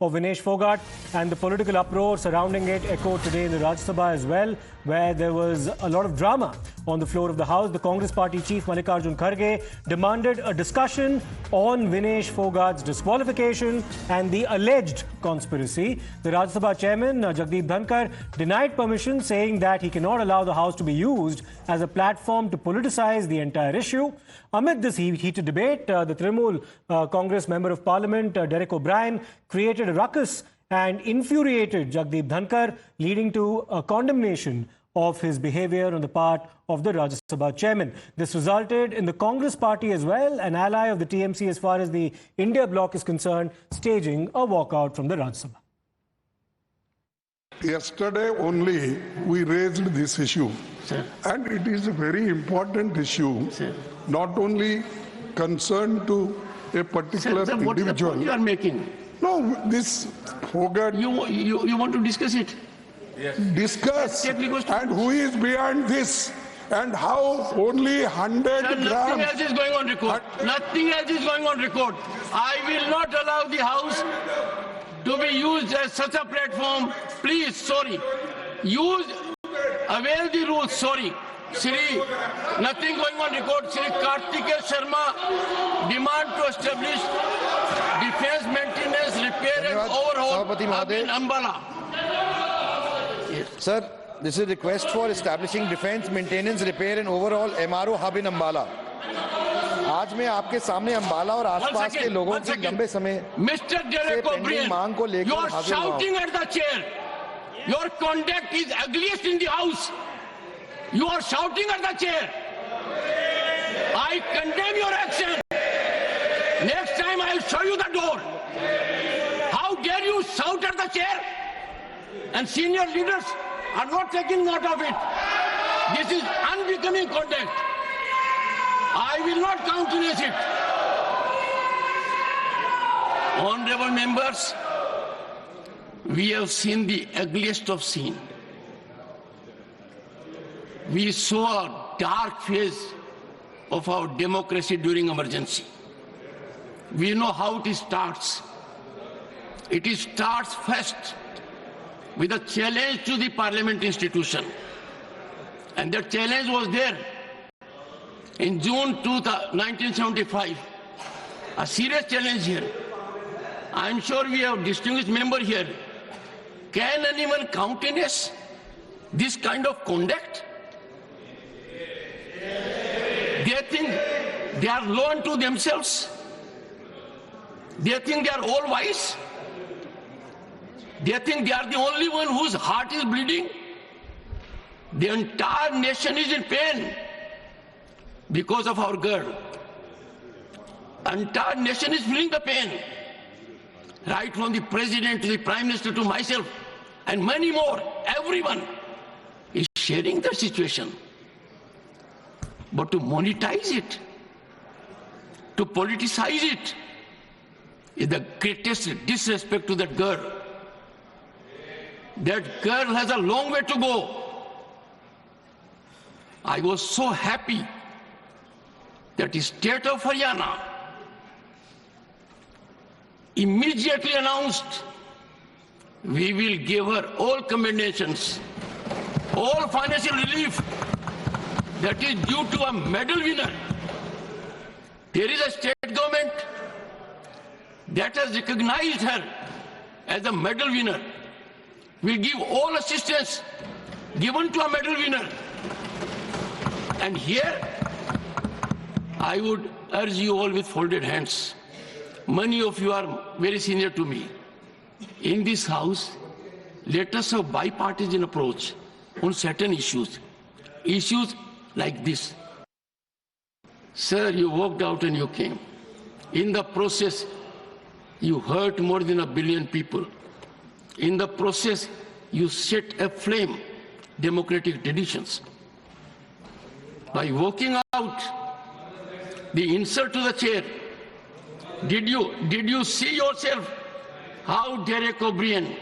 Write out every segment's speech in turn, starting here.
of Vinesh Fogart, and the political uproar surrounding it echoed today in the Rajya Sabha as well, where there was a lot of drama on the floor of the House. The Congress Party chief Mallikarjun Kharge demanded a discussion on Vinesh Fogart's disqualification and the alleged conspiracy. The Rajya Sabha chairman Jagdeep Dhankar denied permission, saying that he cannot allow the House to be used as a platform to politicize the entire issue. Amid this heated debate, the Trinamool Congress Member of Parliament Derek O'Brien created a ruckus and infuriated Jagdeep Dhankar, leading to a condemnation of his behavior on the part of the Rajya Sabha chairman. This resulted in the Congress party as well, an ally of the TMC as far as the India bloc is concerned, staging a walkout from the Rajya Sabha. Yesterday only we raised this issue, Sir. And it is a very important issue, Sir. not only concerned to a particular Sir, what is the individual. point you are making? No, this Fogart You want to discuss it? discuss Take legal steps. and who is behind this and how only 100 Sir, nothing grams. else is going on record. Nothing else is going on record. I will not allow the House to be used as such a platform. Please, sorry. Avail the rules, sorry. Shri, nothing going on record. Shri Kartikeya Sharma demand to establish defense maintenance, repair and overhaul Sabapati hub in Mahoday. Ambala. Sir, this is a request for establishing defense maintenance repair and overall MRO hub in Ambala. आज मैं आपके सामने अंबाला और आसपास के लोगों की लंबे समय Mr. Derek pending O'Brien, मांग को लेकर you are हाजिर हुआ हूं। shouting at the chair. Your conduct is ugliest in the House. You are shouting at the chair. I condemn your action. Next time I will show you the door. How dare you shout at the chair? And senior leaders are not taking note of it. This is unbecoming conduct. I will not countenance it. Honorable members, we have seen the ugliest of scene. We saw a dark phase of our democracy during emergency. We know how it starts. It starts first with a challenge to the parliament institution. And that challenge was there in June 1975. A serious challenge here. I'm sure we have distinguished member here. Can anyone countenance this kind of conduct? They think they are low unto themselves. They think they are all wise. They think they are the only one whose heart is bleeding. The entire nation is in pain because of our girl. Entire nation is feeling the pain. Right from the president to the prime minister to myself and many more, everyone is sharing the situation. But to monetize it, to politicize it, is the greatest disrespect to that girl. That girl has a long way to go. I was so happy that the state of Haryana immediately announced we will give her all commendations, all financial relief that is due to a medal winner. There is a state government that has recognized her as a medal winner. Will give all assistance given to a medal winner. And here, I would urge you all with folded hands. Many of you are very senior to me. In this House, let us have bipartisan approach on certain issues. Issues like this. Sir, you walked out and you came. In the process, you hurt more than 1 billion people. In the process, you set aflame democratic traditions. By walking out, the insult to the chair, did you see yourself how Derek O'Brien,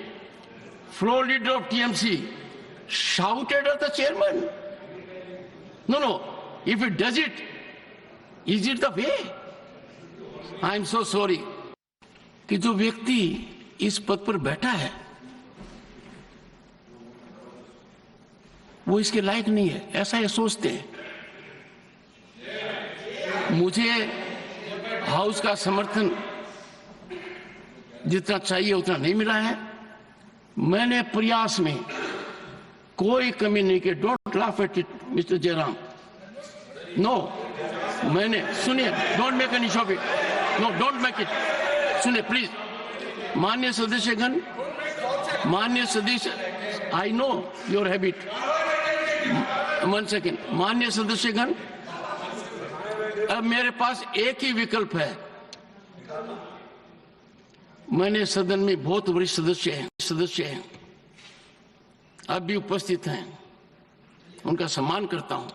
floor leader of TMC, shouted at the chairman? No. If it does it, is it the way? I am so sorry कि जो व्यक्ति इस पद पर बैठा है वो इसके लायक नहीं है, ऐसा ये सोचते हैं। मुझे हाउस का समर्थन जितना चाहिए उतना नहीं मिला है। मैंने प्रयास में कोई कमी नहीं की। Don't laugh at it mister Jairam. No, मैंने सुनिए, don't make any show off it. No, don't make it. सुनिए प्लीज। माननीय सदस्यगण, माननीय सदस्य, I know your habit. 1 second. माननीय सदस्यगण, अब मेरे पास एक ही विकल्प है। मैंने सदन में बहुत वरिष्ठ सदस्य हैं, अब भी उपस्थित हैं, उनका सम्मान करता हूं।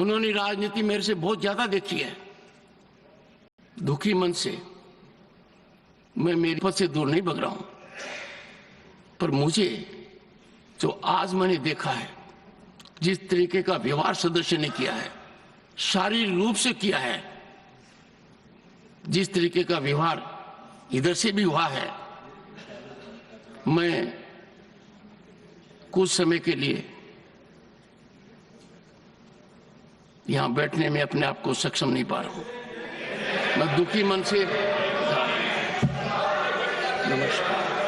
उन्होंने राजनीति मेरे से बहुत ज्यादा देखी है। दुखी मन से मैं मेरे पद से दूर नहीं भग रहा हूं, पर मुझे जो आज मैंने देखा है, जिस तरीके का व्यवहार सदस्य ने किया है, शारीरिक रूप से किया है, जिस तरीके का व्यवहार इधर से भी हुआ है, मैं कुछ समय के लिए यहां बैठने में अपने आप को सक्षम नहीं पा रहा हूं। मैं दुखी मन से नमस्कार।